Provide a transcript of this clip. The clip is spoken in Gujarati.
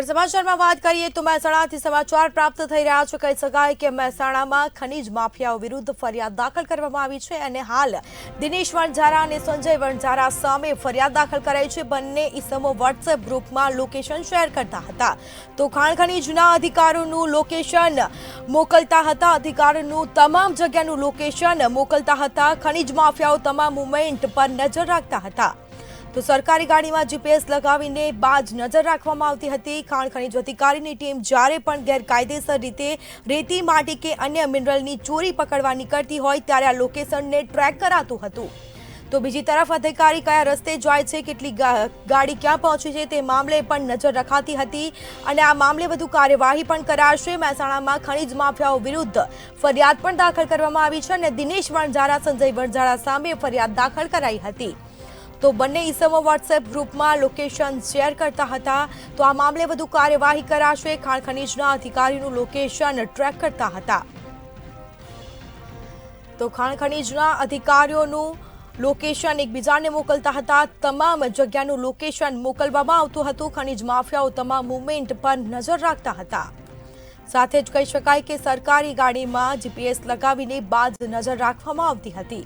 સમાચારમાં વાત કરીએ તો મહેસાણાથી સમાચાર પ્રાપ્ત થઈ રહ્યા છે। કહી શકાય કે મહેસાણામાં ખનીજ માફિયાઓ વિરુદ્ધ ફરિયાદ દાખલ કરવામાં આવી છે અને હાલ દિનેશ વણઝારા અને સંજય વણઝારા સામે ફરિયાદ દાખલ કરાઈ છે। બંને ઇસમો વોટ્સએપ ગ્રુપમાં લોકેશન શેર કરતા હતા તો ખાણ ખનીજના અધિકારીઓનું લોકેશન મોકલતા હતા, અધિકારીઓનું તમામ જગ્યાનું લોકેશન મોકલતા હતા। ખનીજ માફિયાઓ તમામ મૂવમેન્ટ પર નજર રાખતા હતા તો સરકારી ગાડીમાં જીપીએસ લગાવીને બાજ નજર રાખવામાં આવતી હતી। ખાણ ખનીજ અધિકારીની ટીમ જ્યારે પણ ગેરકાયદેસર રીતે રેતી, માટી કે અન્ય મિનરલની ચોરી પકડવા નીકળતી હોય ત્યારે આ લોકેશનને ટ્રેક કરાતું હતું તો બીજી તરફ અધિકારી કયા રસ્તે જાય છે, કેટલી ગાડી ક્યાં પહોંચી છે તે મામલે પણ નજર રખાતી હતી અને આ મામલે વધુ કાર્યવાહી પણ કરાશે। મહેસાણામાં ખનીજ માફિયાઓ વિરુદ્ધ ફરિયાદ પણ દાખલ કરવામાં આવી છે અને દિનેશ વણઝારા, સંજય વણઝારા સામે ફરિયાદ દાખલ કરાઈ હતી તો બંને ઇસમો વોટ્સએપ ગ્રુપમાં લોકેશન શેર કરતા હતા તો આ મામલે વધુ કાર્યવાહી કરાશે। ખાણ ખનીજના અધિકારીનું લોકેશન ટ્રેક કરતા હતા તો ખાણ ખનીજના અધિકારીઓનું લોકેશન એકબીજાને મોકલતા હતા, તમામ જગ્યાનું લોકેશન મોકલવામાં આવતું હતું। ખનીજ માફિયાઓ તમામ મૂવમેન્ટ પર નજર રાખતા હતા। સાથે જ કહી શકાય કે સરકારી ગાડીમાં જીપીએસ લગાવીને બાજ નજર રાખવામાં આવતી હતી।